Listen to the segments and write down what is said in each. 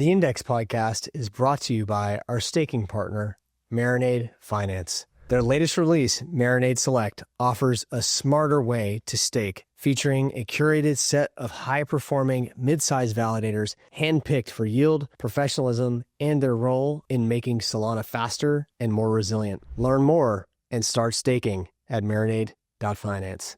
The Index podcast is brought to you by our staking partner, Marinade Finance. Their latest release, Marinade Select, offers a smarter way to stake, featuring a curated set of high-performing mid-size validators handpicked for yield, professionalism, and their role in making Solana faster and more resilient. Learn more and start staking at marinade.finance.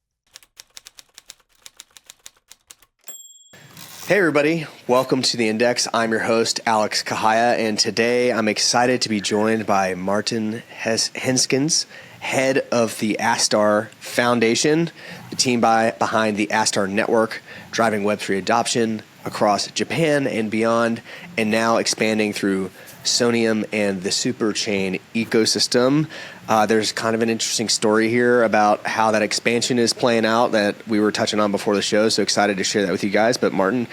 Hey everybody, welcome to The Index. I'm your host, Alex Kehaya, and today I'm excited to be joined by Maarten Henskens, head of the Astar Foundation, the team behind the Astar Network, driving Web3 adoption across Japan and beyond, and now expanding through Sonium and the Superchain ecosystem. There's kind of an interesting story here about how that expansion is playing out that we were touching on before the show. So excited to share that with you guys. But Maarten,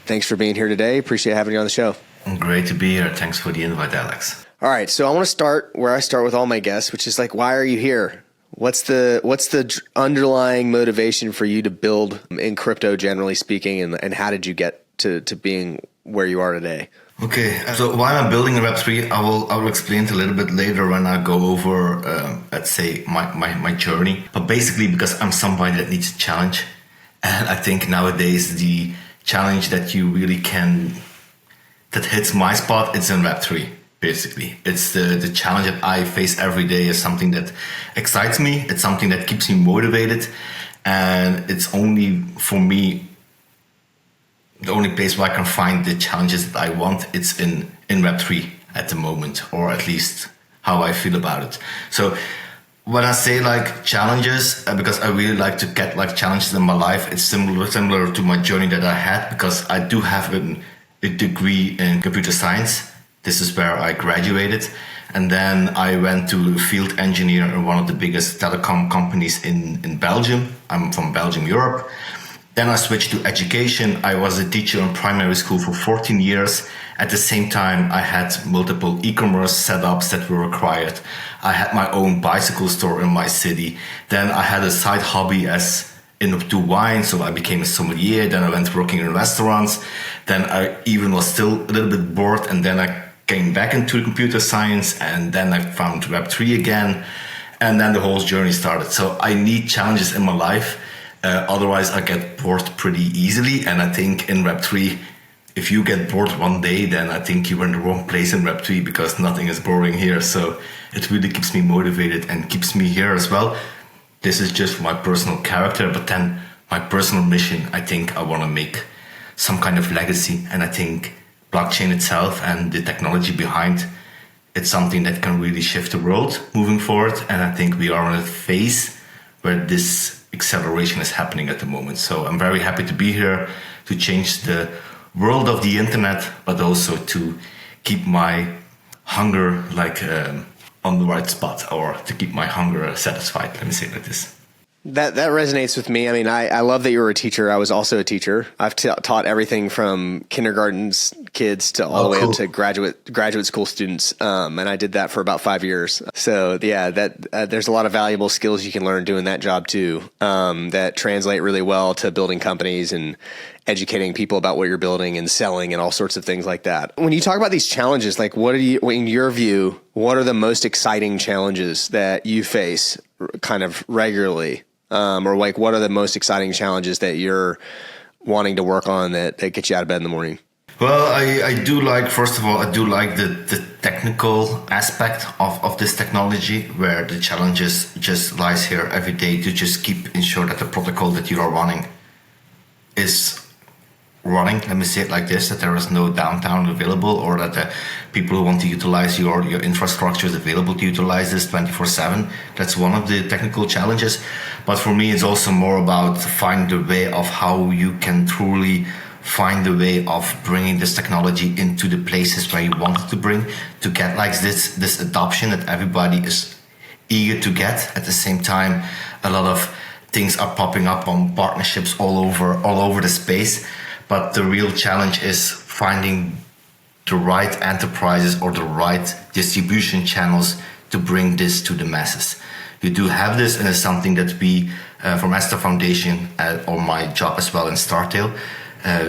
thanks for being here today. Appreciate having you on the show. Great to be here. Thanks for the invite, Alex. All right. So I want to start where I start with all my guests, which is like, why are you here? What's the underlying motivation for you to build in crypto, generally speaking, and how did you get to being where you are today? Okay, so why I'm building Web3, I will explain it a little bit later when I go over, let's say, my journey. But basically, because I'm somebody that needs a challenge. And I think nowadays the challenge that you really that hits my spot, it's in Web3, basically. It's the challenge that I face every day is something that excites me. It's something that keeps me motivated. And it's only, for me, the only place where I can find the challenges that I want, it's in Web3 at the moment, or at least how I feel about it. So when I say like challenges, because I really like to get like challenges in my life, it's similar to my journey that I had, because I do have a degree in computer science. This is where I graduated. And then I went to field engineer in one of the biggest telecom companies in Belgium. I'm from Belgium, Europe. Then I switched to education. I was a teacher in primary school for 14 years. At the same time, I had multiple e-commerce setups that were required. I had my own bicycle store in my city. Then I had a side hobby as into wine, so I became a sommelier. Then I went working in restaurants. Then I even was still a little bit bored, and then I came back into computer science, and then I found Web3 again, and then the whole journey started. So I need challenges in my life. Otherwise, I get bored pretty easily. And I think in Web3, if you get bored one day, then I think you're in the wrong place in Web3, because nothing is boring here. So it really keeps me motivated and keeps me here as well. This is just my personal character, but then my personal mission, I think I want to make some kind of legacy. And I think blockchain itself and the technology behind it's something that can really shift the world moving forward. And I think we are in a phase where this acceleration is happening at the moment. So I'm very happy to be here to change the world of the internet, but also to keep my hunger on the right spot, or to keep my hunger satisfied. Let me say it like this. That resonates with me. I mean, I love that you were a teacher. I was also a teacher. I've taught everything from kindergarten kids to all the way up to graduate school students. And I did that for about 5 years. So yeah, there's a lot of valuable skills you can learn doing that job too, that translate really well to building companies and educating people about what you're building and selling and all sorts of things like that. When you talk about these challenges, like in your view, what are the most exciting challenges that you face kind of regularly? Or like, what are the most exciting challenges that you're wanting to work on that get you out of bed in the morning? Well, I do like, first of all, I do like the technical aspect of this technology, where the challenges just lies here every day to just keep ensure that the protocol that you are running is running, let me say it like this, that there is no downtime available, or that the people who want to utilize your infrastructure is available to utilize this 24/7. That's one of the technical challenges. But for me, it's also more about finding the way of how you can truly find the way of bringing this technology into the places where you want it to bring, to get like this adoption that everybody is eager to get. At the same time, a lot of things are popping up on partnerships all over the space. But the real challenge is finding the right enterprises or the right distribution channels to bring this to the masses. You do have this, and it's something that we, from Astar Foundation, or my job as well in Startail,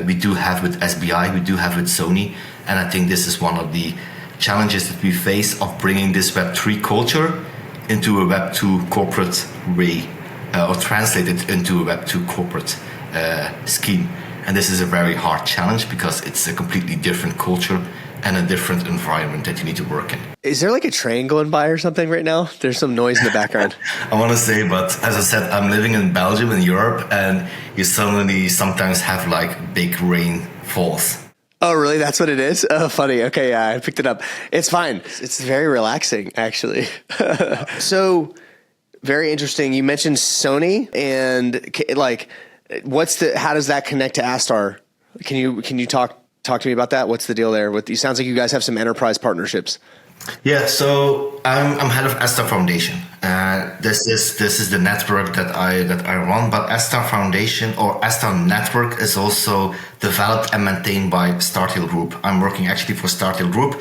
we do have with SBI, we do have with Sony, And I think this is one of the challenges that we face of bringing this Web3 culture into a Web2 corporate way, or translate it into a Web2 corporate scheme. And this is a very hard challenge because it's a completely different culture and a different environment that you need to work in. Is there like a train going by or something right now? There's some noise in the background. I want to say, but as I said, I'm living in Belgium, in Europe, and you suddenly sometimes have like big rainfalls. Oh, really? That's what it is? Oh, funny. Okay, yeah, I picked it up. It's fine. It's very relaxing, actually. So, very interesting. You mentioned Sony, and like, how does that connect to Astar? Can you talk to me about that? What's the deal there? It sounds like you guys have some enterprise partnerships. Yeah, so I'm head of Astar Foundation. This is the network that I run. But Astar Foundation or Astar Network is also developed and maintained by Startil Group. I'm working actually for Startil Group,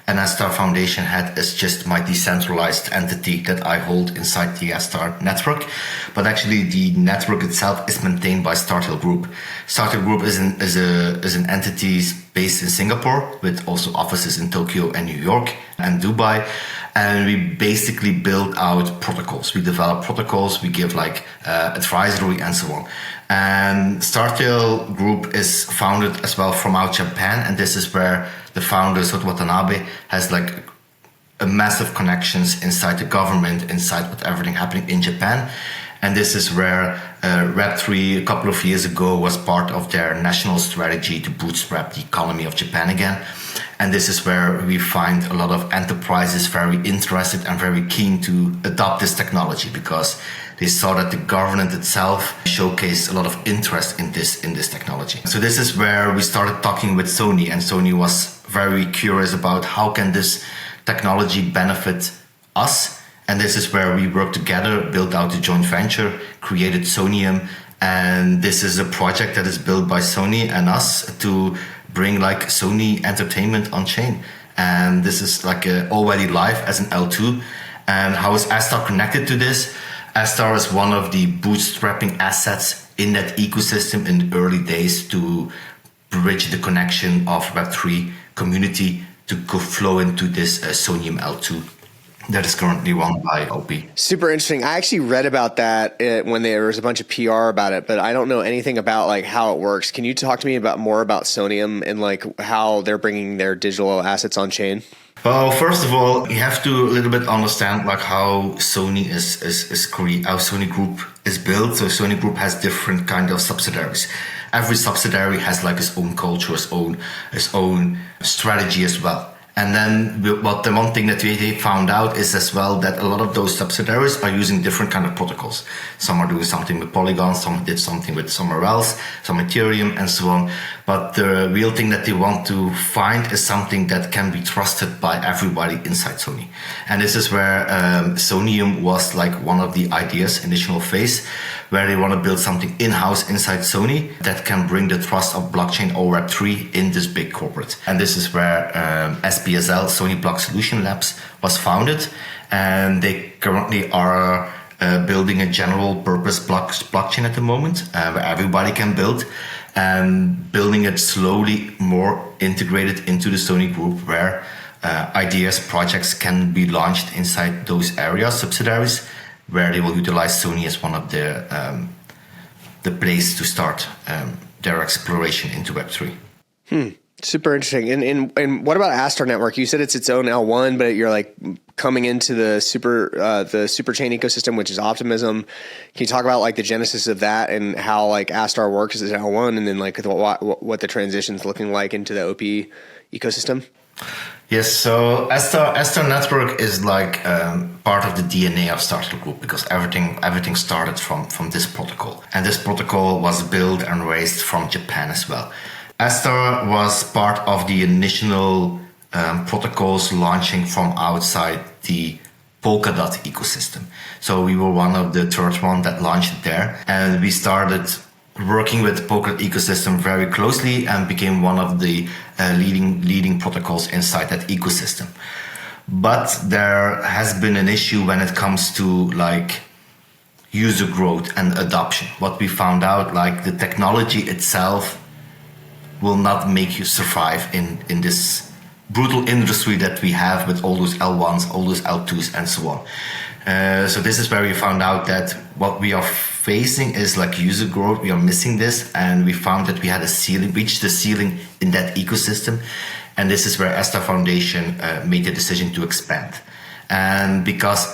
and Astar Foundation head is just my decentralized entity that I hold inside the Astar Network. But actually, the network itself is maintained by Startil Group. Startil Group is an entity based in Singapore with also offices in Tokyo and New York and Dubai. And we basically build out protocols. We develop protocols, we give like advisory and so on. And Startil Group is founded as well from out Japan. And this is where the founder, Soto Watanabe, has like a massive connections inside the government, inside what everything happening in Japan. And this is where Web3 a couple of years ago was part of their national strategy to bootstrap the economy of Japan again. And this is where we find a lot of enterprises very interested and very keen to adopt this technology because they saw that the government itself showcased a lot of interest in this technology. So this is where we started talking with Sony, and Sony was very curious about how can this technology benefit us. And this is where we worked together, built out a joint venture, created Sonium. And this is a project that is built by Sony and us to bring like Sony entertainment on chain. And this is like already live as an L2. And how is Astar connected to this? Astar is one of the bootstrapping assets in that ecosystem in the early days to bridge the connection of Web3 community to go flow into this Sonium L2. That is currently run by OP. Super interesting. I actually read about that when there was a bunch of PR about it, but I don't know anything about like how it works. Can you talk to me more about Sonium and like how they're bringing their digital assets on chain? Well, first of all, you have to a little bit understand like how Sony how Sony Group is built. So Sony Group has different kind of subsidiaries. Every subsidiary has like its own culture, its own strategy as well. And then the one thing that we found out is as well that a lot of those subsidiaries are using different kind of protocols. Some are doing something with Polygon, some did something with somewhere else, some Ethereum and so on. But the real thing that they want to find is something that can be trusted by everybody inside Sony. And this is where Sonium was like one of the ideas, initial phase, where they want to build something in-house inside Sony that can bring the trust of blockchain or Web3 in this big corporate. And this is where SBSL, Sony Block Solution Labs, was founded. And they currently are building a general purpose blockchain at the moment, where everybody can build, and building it slowly more integrated into the Sony Group, where ideas, projects can be launched inside those areas, subsidiaries, where they will utilize Sony as one of the place to start their exploration into Web3. Super interesting. And what about Astar Network? You said it's its own L1, but you're like coming into the Superchain ecosystem, which is optimism. Can you talk about like the genesis of that and how like Astar works as an L1, and then like what the transition's looking like into the OP ecosystem? Yes, so Astar Network is like part of the DNA of Startil Group because everything started from this protocol, and this protocol was built and raised from Japan as well. Astar was part of the initial protocols launching from outside the Polkadot ecosystem. So we were one of the third one that launched it there, and we started working with the Polkadot ecosystem very closely and became one of the leading protocols inside that ecosystem. But there has been an issue when it comes to like user growth and adoption. What we found out, like the technology itself will not make you survive in this brutal industry that we have with all those L1s, all those L2s, and so on. So this is where we found out that what we are facing is like user growth. We are missing this, and we found that we had reached the ceiling in that ecosystem. And this is where Astar Foundation made the decision to expand. And because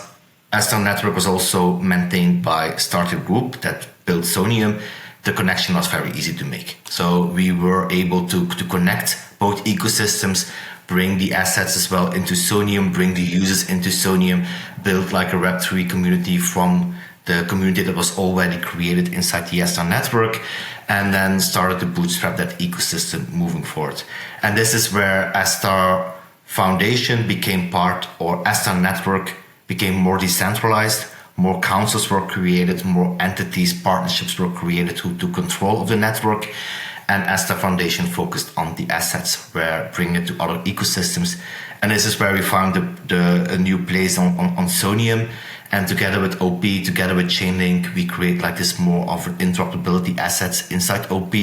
Astar Network was also maintained by Startup Group that built Sonium, the connection was very easy to make. So we were able to connect both ecosystems, bring the assets as well into Sonium, bring the users into Sonium, build like a Web3 community from the community that was already created inside the Astar Network, and then started to bootstrap that ecosystem moving forward. And this is where Astar Foundation became part, or Astar Network became more decentralized, more councils were created, more entities, partnerships were created who took control of the network, and Astar Foundation focused on the assets, where bringing it to other ecosystems. And this is where we found a new place on Sonium. And together with OP, together with Chainlink, we create like this more of interoperability assets inside OP,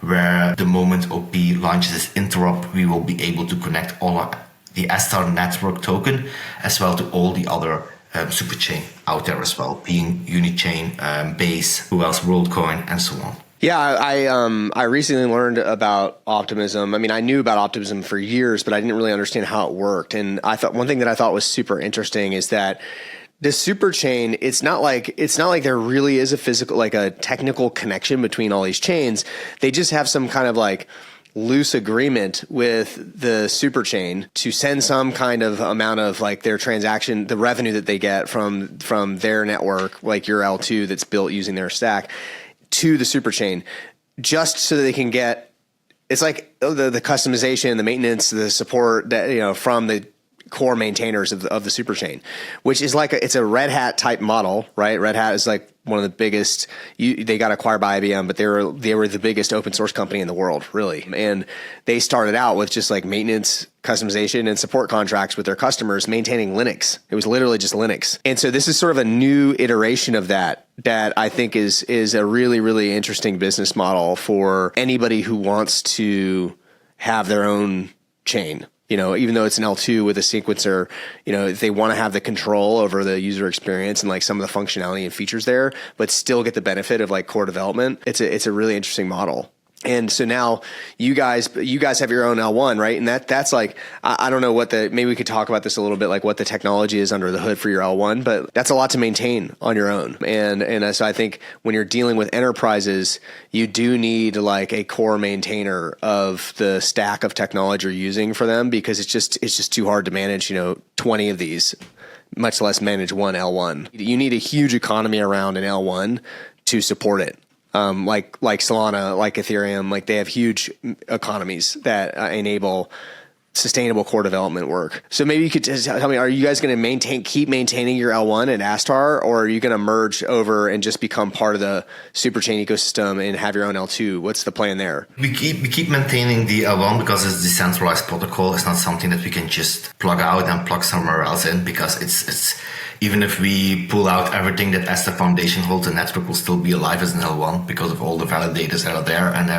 where the moment OP launches this interop, we will be able to connect the Astar Network token as well to all the other superchain out there as well, being Unichain, Base, who else, WorldCoin, and so on. Yeah, I recently learned about Optimism. I mean, I knew about Optimism for years, but I didn't really understand how it worked. And I thought one thing that I thought was super interesting is that the superchain, it's not like there really is a physical, like a technical connection between all these chains. They just have some kind of like loose agreement with the superchain to send some kind of amount of like their transaction, the revenue that they get from their network, like your L2 that's built using their stack, to the superchain, just so that they can get, it's like the customization, the maintenance, the support that, from the core maintainers of the superchain, which is like it's a Red Hat type model, right? Red Hat is like one of the biggest. They got acquired by IBM, but they were the biggest open source company in the world, really. And they started out with just like maintenance, customization, and support contracts with their customers, maintaining Linux. It was literally just Linux. And so this is sort of a new iteration of that I think is a really, really interesting business model for anybody who wants to have their own chain. Even though it's an L2 with a sequencer, if they want to have the control over the user experience and like some of the functionality and features there, but still get the benefit of like core development, it's a really interesting model. And so now you guys have your own L1, right? And that's like, I don't know maybe we could talk about this a little bit, like what the technology is under the hood for your L1, but that's a lot to maintain on your own. And so I think when you're dealing with enterprises, you do need like a core maintainer of the stack of technology you're using for them, because it's just too hard to manage, 20 of these, much less manage one L1. You need a huge economy around an L1 to support it. Like Solana, like Ethereum, like they have huge economies that enable sustainable core development work. So maybe you could just tell me, are you guys going to keep maintaining your L1 at Astar, or are you going to merge over and just become part of the superchain ecosystem and have your own L2? What's the plan there? We keep maintaining the L1 because it's a decentralized protocol. It's not something that we can just plug out and plug somewhere else in, because it's even if we pull out everything that Astar Foundation holds, the network will still be alive as an L1 because of all the validators that are there and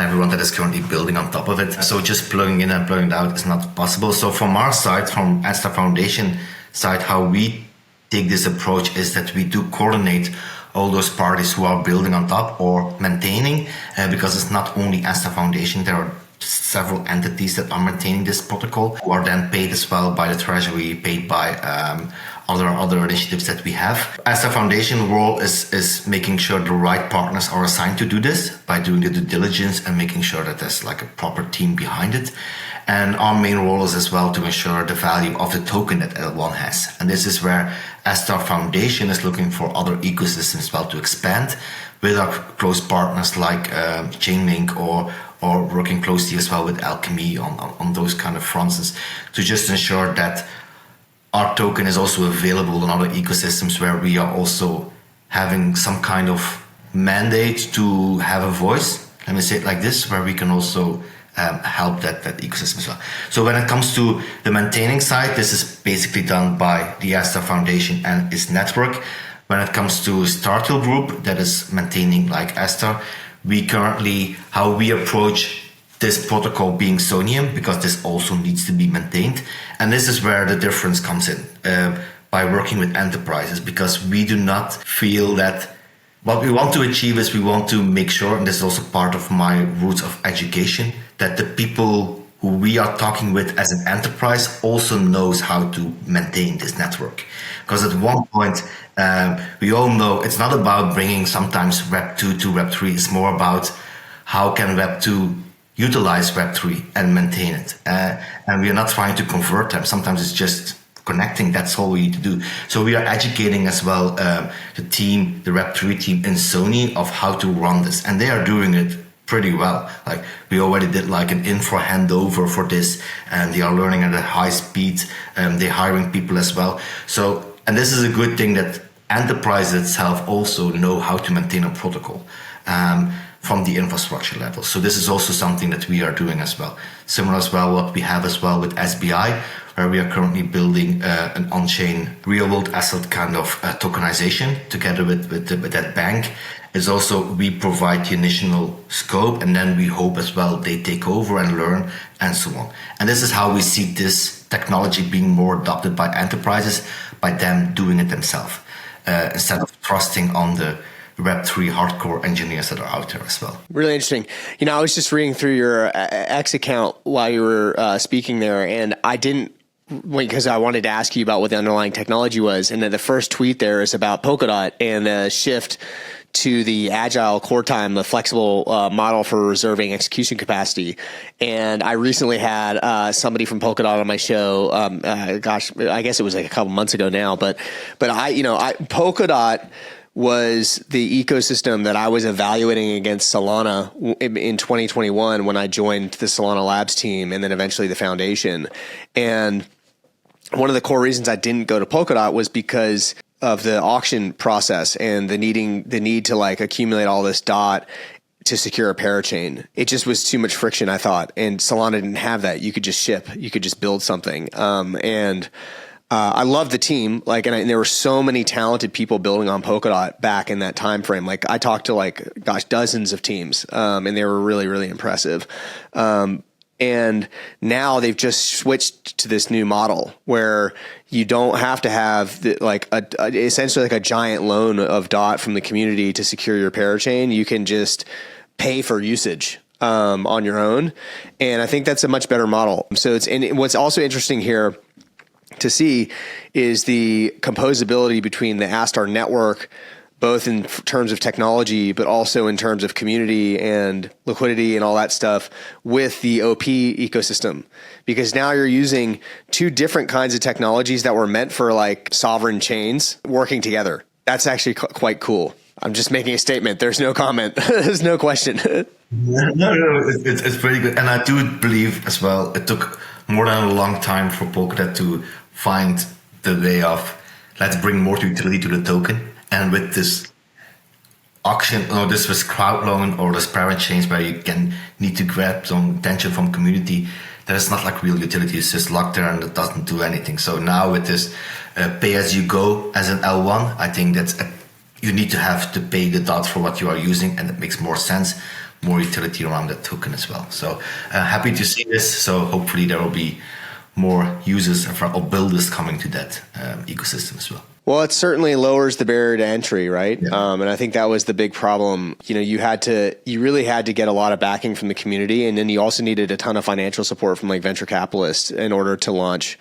everyone that is currently building on top of it. So just plugging in and plugging out is not possible. So from our side, from Astar Foundation side, how we take this approach is that we do coordinate all those parties who are building on top or maintaining, because it's not only Astar Foundation, there are several entities that are maintaining this protocol, who are then paid as well by the treasury, paid by other initiatives that we have. Astar Foundation role is making sure the right partners are assigned to do this by doing the due diligence and making sure that there's like a proper team behind it. And our main role is as well to ensure the value of the token that L1 has. And this is where Astar Foundation is looking for other ecosystems as well to expand with our close partners like Chainlink or working closely as well with Alchemy on those kind of fronts, to just ensure that our token is also available in other ecosystems where we are also having some kind of mandate to have a voice. Let me say it like this, where we can also help that ecosystem as well. So when it comes to the maintaining side, this is basically done by the Astar Foundation and its network. When it comes to Startle Group, that is maintaining like Astar, how we approach this protocol being Sonium, because this also needs to be maintained. And this is where the difference comes in by working with enterprises, because we do not feel that what we want to achieve is we want to make sure, and this is also part of my roots of education, that the people who we are talking with as an enterprise also knows how to maintain this network. Because at one point, we all know it's not about bringing sometimes Web 2 to Web 3. It's more about how can Web 2 utilize Web 3 and maintain it. And we are not trying to convert them. Sometimes it's just connecting. That's all we need to do. So we are educating as well the team, the Web 3 team in Sony, of how to run this. And they are doing it pretty well. Like we already did like an info handover for this, and they are learning at a high speed. They're hiring people as well. So, and this is a good thing that enterprise itself also know how to maintain a protocol from the infrastructure level. So this is also something that we are doing as well. Similar as well what we have as well with SBI, where we are currently building an on-chain real-world asset kind of tokenization together with that bank. Is also we provide the initial scope, and then we hope as well they take over and learn and so on. And this is how we see this technology being more adopted by enterprises, by them doing it themselves, instead of trusting on the Web3 hardcore engineers that are out there as well. Really interesting. You know, I was just reading through your X account while you were speaking there, and I didn't, because I wanted to ask you about what the underlying technology was. And then the first tweet there is about Polkadot and the shift to the agile core time, the flexible model for reserving execution capacity. And I recently had somebody from Polkadot on my show. I guess it was like a couple months ago now. But Polkadot was the ecosystem that I was evaluating against Solana in 2021 when I joined the Solana Labs team, and then eventually the foundation. And one of the core reasons I didn't go to Polkadot was because of the auction process and the need to like accumulate all this DOT to secure a parachain. It just was too much friction, I thought. And Solana didn't have that. You could just ship, you could just build something. I love the team. And there were so many talented people building on Polkadot back in that time frame. Like I talked to dozens of teams, and they were really, really impressive. And now they've just switched to this new model where you don't have to have essentially like a giant loan of DOT from the community to secure your parachain. You can just pay for usage on your own. And I think that's a much better model. So what's also interesting here to see is the composability between the Astar network, both in terms of technology, but also in terms of community and liquidity and all that stuff with the OP ecosystem. Because now you're using two different kinds of technologies that were meant for like sovereign chains working together. That's actually quite cool. I'm just making a statement. There's no comment. There's no question. No, it's pretty good. And I do believe as well, it took more than a long time for Polkadot to find the way of, let's bring more utility to the token. And with this auction, or this was crowd loan or this parent chains where you can need to grab some attention from community, there's not like real utility. It's just locked there and it doesn't do anything. So now with this pay as you go as an L1, I think that's you need to have to pay the DOT for what you are using, and it makes more sense, more utility around that token as well. So happy to see this. So hopefully there will be more users or builders coming to that ecosystem as well. Well, it certainly lowers the barrier to entry, right? Yeah. And I think that was the big problem. You know, you really had to get a lot of backing from the community, and then you also needed a ton of financial support from like venture capitalists in order to launch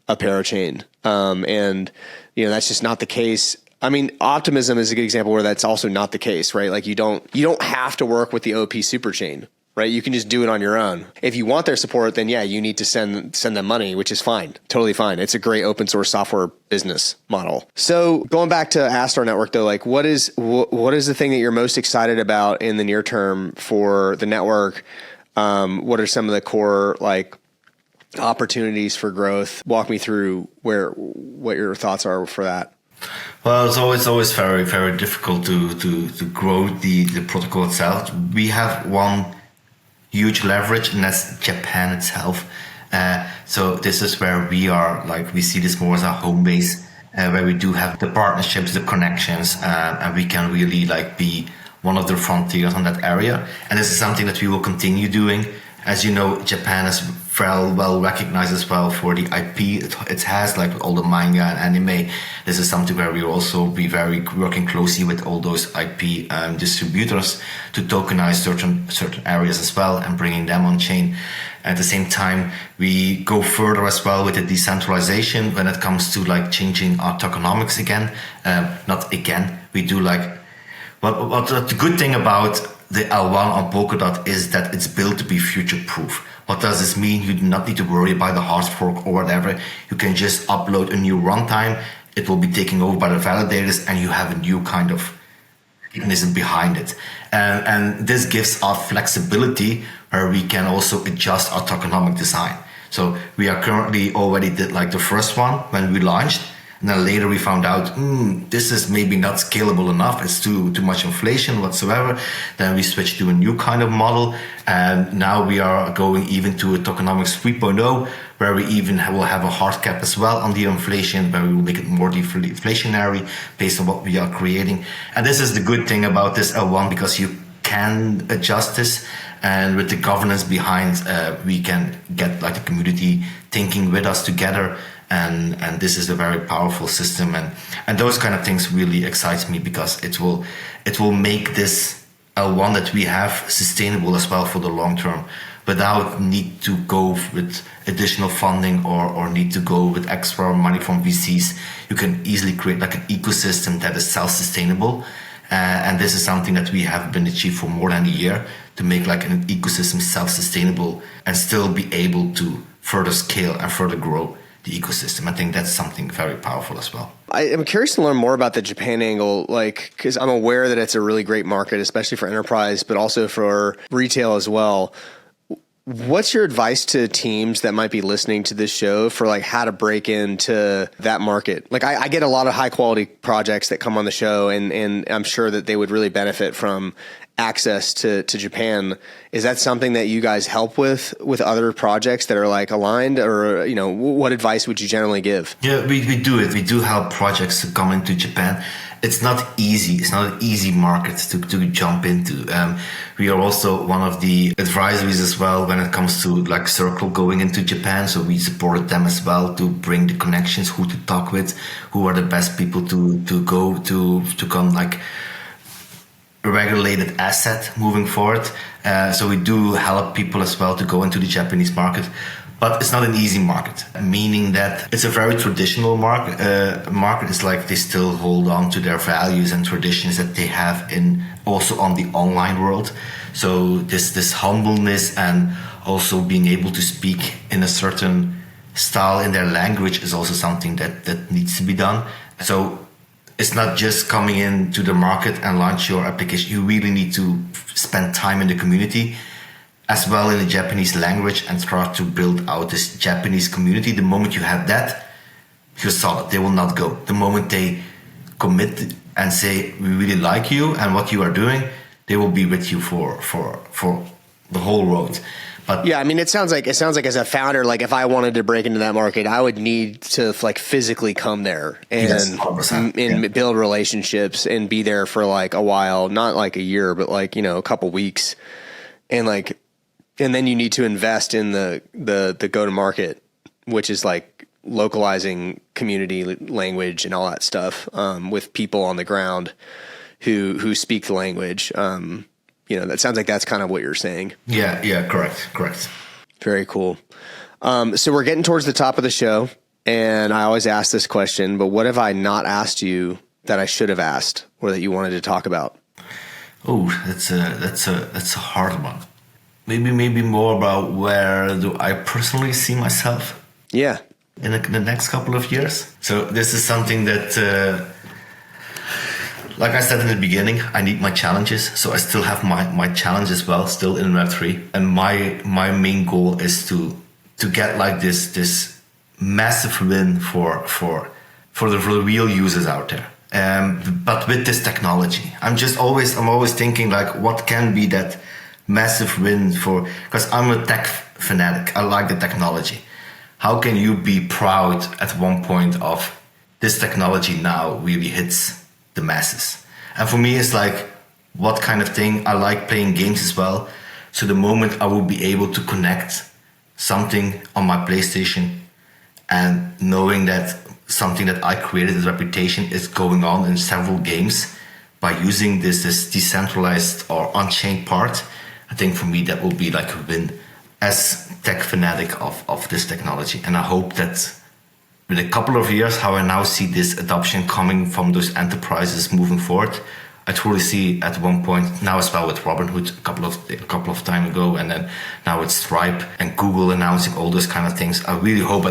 a parachain. And you know, that's just not the case. I mean, Optimism is a good example where that's also not the case, right? Like you don't have to work with the OP Superchain, right? You can just do it on your own. If you want their support, then yeah, you need to send them money, which is fine. Totally fine. It's a great open source software business model. So going back to Astar Network though, like what is the thing that you're most excited about in the near term for the network? What are some of the core like opportunities for growth? Walk me through what your thoughts are for that. Well, it's always very, very difficult to grow the protocol itself. We have one huge leverage, and that's Japan itself. So this is where we see this more as a home base, where we do have the partnerships, the connections, and we can really be one of the frontiers on that area. And this is something that we will continue doing. As you know, Japan is very well recognized as well for the IP it has, like all the manga and anime. This is something where we will also be very working closely with all those IP distributors to tokenize certain areas as well and bringing them on chain. At the same time, we go further as well with the decentralization when it comes to like changing our tokenomics again. Not again, we do like what the good thing about the L1 on Polkadot is that it's built to be future-proof. What does this mean? You do not need to worry about the hard fork or whatever. You can just upload a new runtime. It will be taken over by the validators, and you have a new kind of mechanism behind it. And this gives us flexibility where we can also adjust our tokenomic design. So we are currently already did like the first one when we launched. And then later we found out, this is maybe not scalable enough. It's too much inflation whatsoever. Then we switched to a new kind of model. And now we are going even to a tokenomics 3.0, where we even will have a hard cap as well on the inflation, where we will make it more deflationary based on what we are creating. And this is the good thing about this L1, because you can adjust this. And with the governance behind, we can get like the community thinking with us together. And this is a very powerful system, and those kind of things really excites me, because it will make this L1 that we have sustainable as well for the long term, without need to go with additional funding or need to go with extra money from VCs. You can easily create like an ecosystem that is self-sustainable, and this is something that we have been achieved for more than a year, to make like an ecosystem self-sustainable and still be able to further scale and further grow the ecosystem. I think that's something very powerful as well. I am curious to learn more about the Japan angle, like, because I'm aware that it's a really great market, especially for enterprise, but also for retail as well. What's your advice to teams that might be listening to this show for like how to break into that market? Like I get a lot of high quality projects that come on the show, and I'm sure that they would really benefit from access to Japan. Is that something that you guys help with other projects that are like aligned, or, you know, what advice would you generally give? Yeah, we do it. We do help projects to come into Japan. It's not easy. It's not an easy market to jump into. We are also one of the advisories as well when it comes to like Circle going into Japan. So we supported them as well to bring the connections, who to talk with, who are the best people to go to come like a regulated asset moving forward. So we do help people as well to go into the Japanese market. But it's not an easy market, meaning that it's a very traditional market. Market is like they still hold on to their values and traditions that they have in also on the online world. So this humbleness and also being able to speak in a certain style in their language is also something that needs to be done. So it's not just coming into the market and launch your application. You really need to spend time in the community, as well in the Japanese language, and start to build out this Japanese community. The moment you have that, you're solid. They will not go. The moment they commit and say, we really like you and what you are doing, they will be with you for the whole road. But yeah, I mean, it sounds like as a founder, like if I wanted to break into that market, I would need to like physically come there and and build relationships and be there for like a while, not like a year, but like, you know, a couple weeks, and then you need to invest in the go to market, which is like localizing community language and all that stuff, with people on the ground who speak the language. You know, that sounds like that's kind of what you're saying. Yeah, correct. Very cool. So we're getting towards the top of the show, and I always ask this question, but what have I not asked you that I should have asked, or that you wanted to talk about? Oh, that's a hard one. Maybe more about where do I personally see myself? Yeah. In the next couple of years. So this is something that, like I said in the beginning, I need my challenges. So I still have my challenge as well, still in Web3. And my main goal is to get like this massive win for the real users out there. But with this technology, I'm always thinking like, what can be that massive win because I'm a tech fanatic. I like the technology. How can you be proud at one point of this technology now really hits the masses? And for me, it's like, what kind of thing? I like playing games as well. So the moment I will be able to connect something on my PlayStation and knowing that something that I created as reputation is going on in several games by using this decentralized or on-chain part, I think for me that will be like a win as tech fanatic of this technology. And I hope that in a couple of years, how I now see this adoption coming from those enterprises moving forward, I truly see at one point now as well with Robinhood a couple of time ago, and then now with Stripe and Google announcing all those kind of things. I really hope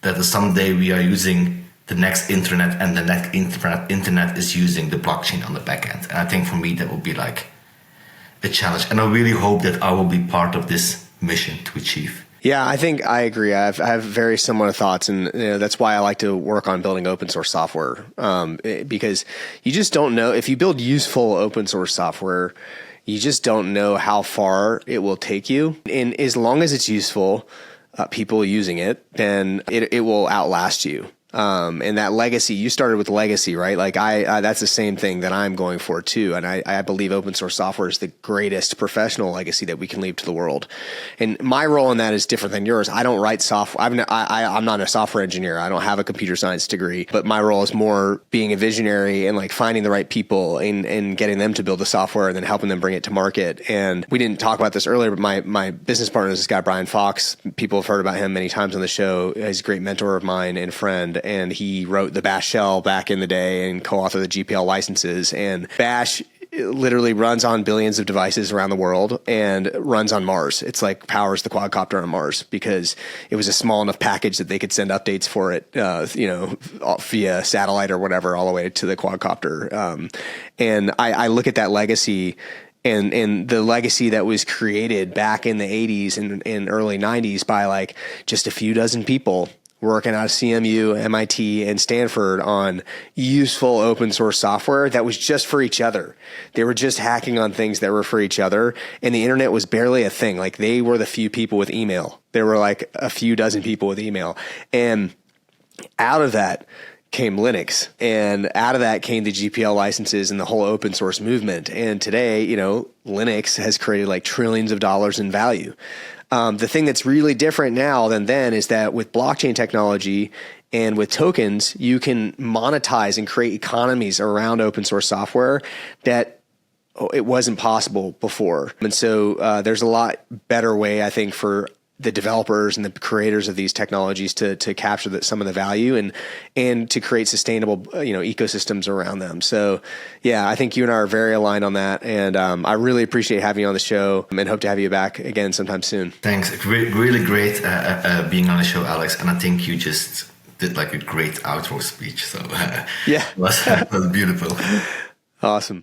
that someday we are using the next internet, and the next internet is using the blockchain on the back end. And I think for me that will be like a challenge, and I really hope that I will be part of this mission to achieve. Yeah, I think I agree. I have very similar thoughts, and that's why I like to work on building open source software, because you just don't know if you build useful open source software, you just don't know how far it will take you. And as long as it's useful, people using it, then it will outlast you. And that legacy, you started with legacy, right? Like that's the same thing that I'm going for too. And I believe open source software is the greatest professional legacy that we can leave to the world. And my role in that is different than yours. I don't write software. I'm not a software engineer. I don't have a computer science degree, but my role is more being a visionary and like finding the right people and getting them to build the software and then helping them bring it to market. And we didn't talk about this earlier, but my business partner is this guy, Brian Fox. People have heard about him many times on the show. He's a great mentor of mine and friend. And he wrote the Bash shell back in the day and co-authored the GPL licenses. And Bash literally runs on billions of devices around the world and runs on Mars. It's like powers the quadcopter on Mars because it was a small enough package that they could send updates for it, via satellite or whatever, all the way to the quadcopter. And I look at that legacy and the legacy that was created back in the 80s and early 90s by like just a few dozen people working out of CMU, MIT, and Stanford on useful open source software that was just for each other. They were just hacking on things that were for each other, and the internet was barely a thing. Like they were the few people with email. There were like a few dozen people with email. And out of that came Linux, and out of that came the GPL licenses and the whole open source movement. And today, Linux has created like trillions of dollars in value. The thing that's really different now than then is that with blockchain technology and with tokens, you can monetize and create economies around open source software that it wasn't possible before. And so there's a lot better way, I think, for the developers and the creators of these technologies to capture some of the value and to create sustainable ecosystems around them. So yeah, I think you and I are very aligned on that, and I really appreciate having you on the show and hope to have you back again sometime soon. Thanks. It's really great being on the show, Alex, and I think you just did like a great outro speech. So yeah, it was beautiful. Awesome.